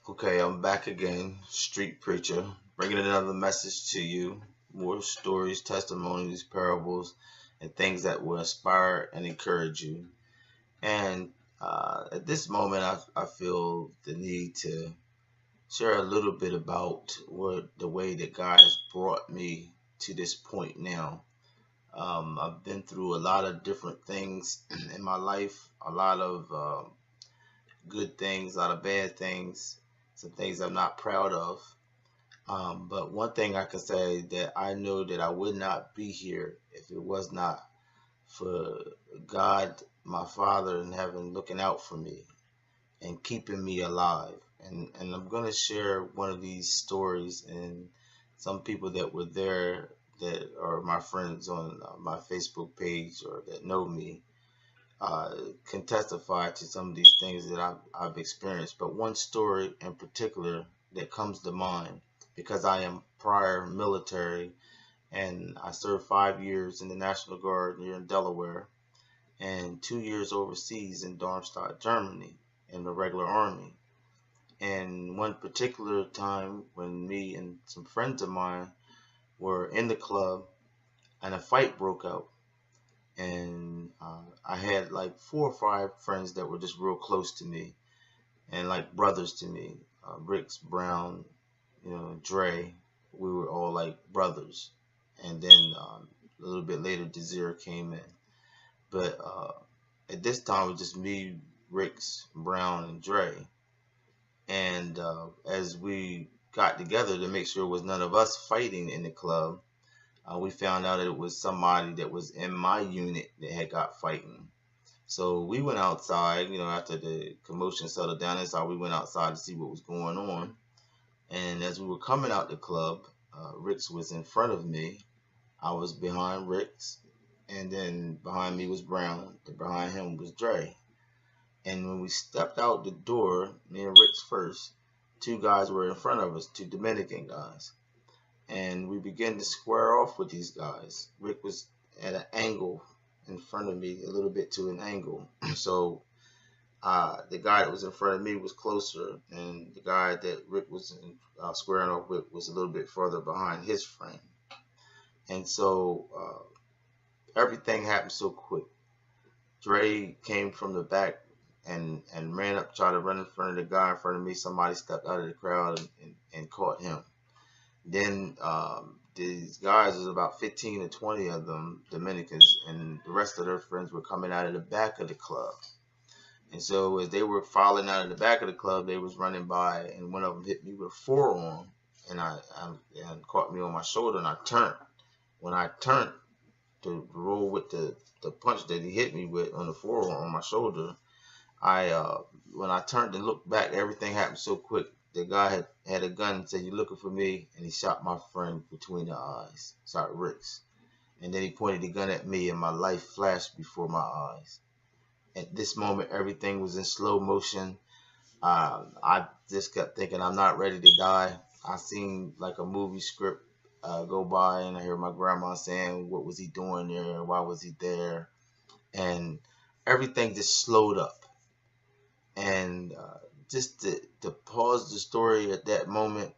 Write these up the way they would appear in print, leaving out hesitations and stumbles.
Okay, I'm back again, Street Preacher, bringing another message to you. More stories, testimonies, parables, and things that will inspire and encourage you. And at this moment, I feel the need to share a little bit about what the way that God has brought me to this point now. I've been through a lot of different things in my life, a lot of good things, a lot of bad things, some things I'm not proud of. But one thing I can say that I know that I would not be here if it was not for God, my Father in heaven, looking out for me and keeping me alive. And I'm going to share one of these stories, and some people that were there that are my friends on my Facebook page or that know me uh, can testify to some of these things that I've experienced. But one story in particular that comes to mind, because I am prior military and I served 5 years in the National Guard here in Delaware and 2 years overseas in Darmstadt, Germany in the regular army. And one particular time when me and some friends of mine were in the club and a fight broke out, and I had like 4 or 5 friends that were just real close to me and like brothers to me. Ricks, Brown, Dre. We were all like brothers. And then a little bit later, Desir came in. But at this time, it was just me, Ricks, Brown, and Dre. And as we got together to make sure it was none of us fighting in the club, we found out it was somebody that was in my unit that had got fighting. So we went outside, after the commotion settled down. That's how we went outside to see what was going on. And as we were coming out the club, Ricks was in front of me. I was behind Ricks. And then behind me was Brown. And behind him was Dre. And when we stepped out the door, me and Ricks first, 2 guys were in front of us, 2 Dominican guys. And we began to square off with these guys. Rick was at an angle in front of me, a little bit to an angle. So the guy that was in front of me was closer, and the guy that Rick was squaring off with was a little bit further behind his friend. And so everything happened so quick. Dre came from the back and ran up, tried to run in front of the guy in front of me. Somebody stepped out of the crowd and caught him. Then these guys, was about 15 or 20 of them, Dominicans, and the rest of their friends were coming out of the back of the club. And so as they were falling out of the back of the club, they was running by, and one of them hit me with a forearm, and and caught me on my shoulder, and I turned. When I turned to roll with the punch that he hit me with on the forearm on my shoulder, when I turned and looked back, everything happened so quick. The guy had a gun and said, "You looking for me?" And he shot my friend between the eyes, shot Ricks. And then he pointed the gun at me, and my life flashed before my eyes. At this moment, everything was in slow motion. I just kept thinking, I'm not ready to die. I seen like a movie script go by, and I hear my grandma saying, "What was he doing there? Why was he there?" And everything just slowed up. And just to pause the story at that moment,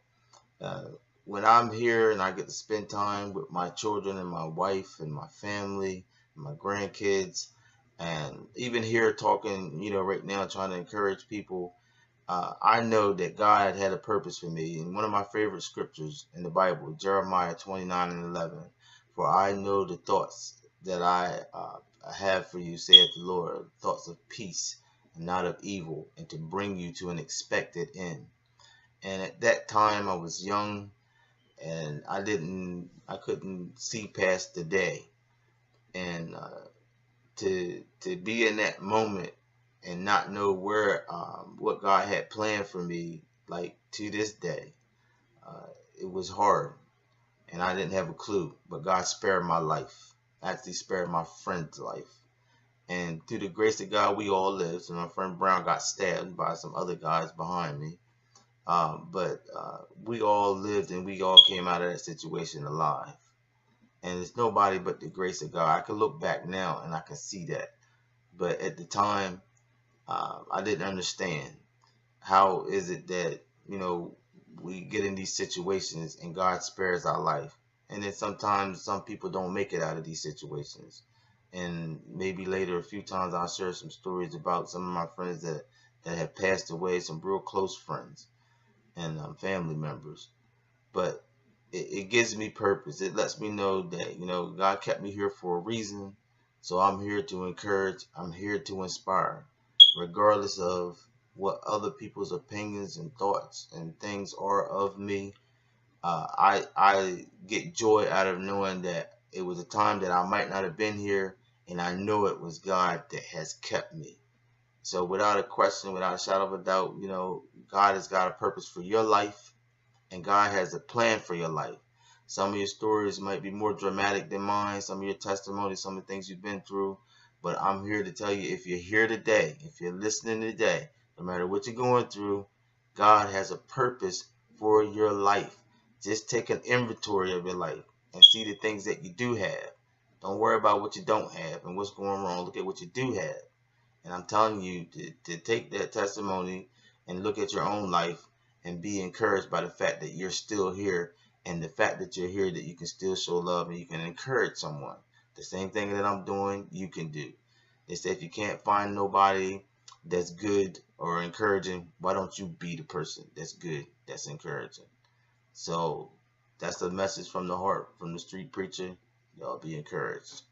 uh, when I'm here and I get to spend time with my children and my wife and my family and my grandkids, and even here talking, right now trying to encourage people, I know that God had a purpose for me. And one of my favorite scriptures in the Bible, Jeremiah 29:11, "For I know the thoughts that I have for you, saith the Lord, thoughts of peace and not of evil, and to bring you to an expected end." And at that time I was young, and I couldn't see past the day. And to be in that moment and not know what God had planned for me, like to this day, uh, it was hard, and I didn't have a clue. But God spared my life, actually spared my friend's life. And through the grace of God, we all lived. And my friend Brown got stabbed by some other guys behind me. But we all lived, and we all came out of that situation alive. And it's nobody but the grace of God. I can look back now and I can see that. But at the time, I didn't understand. How is it that you know, we get in these situations and God spares our life. And then sometimes some people don't make it out of these situations. And maybe later, a few times, I'll share some stories about some of my friends that have passed away, some real close friends and family members. But it gives me purpose. It lets me know that, God kept me here for a reason. So I'm here to encourage, I'm here to inspire, regardless of what other people's opinions and thoughts and things are of me. I get joy out of knowing that it was a time that I might not have been here, and I know it was God that has kept me. So without a question, without a shadow of a doubt, God has got a purpose for your life, and God has a plan for your life. Some of your stories might be more dramatic than mine, some of your testimonies, some of the things you've been through. But I'm here to tell you, if you're here today, if you're listening today, no matter what you're going through, God has a purpose for your life. Just take an inventory of your life and see the things that you do have. Don't worry about what you don't have and what's going wrong. Look at what you do have. And I'm telling you to take that testimony and look at your own life and be encouraged by the fact that you're still here, and the fact that you're here, that you can still show love and you can encourage someone. The same thing that I'm doing, you can do. They say if you can't find nobody that's good or encouraging, why don't you be the person that's good, that's encouraging? So that's the message from the heart, from the Street Preacher. Y'all be encouraged.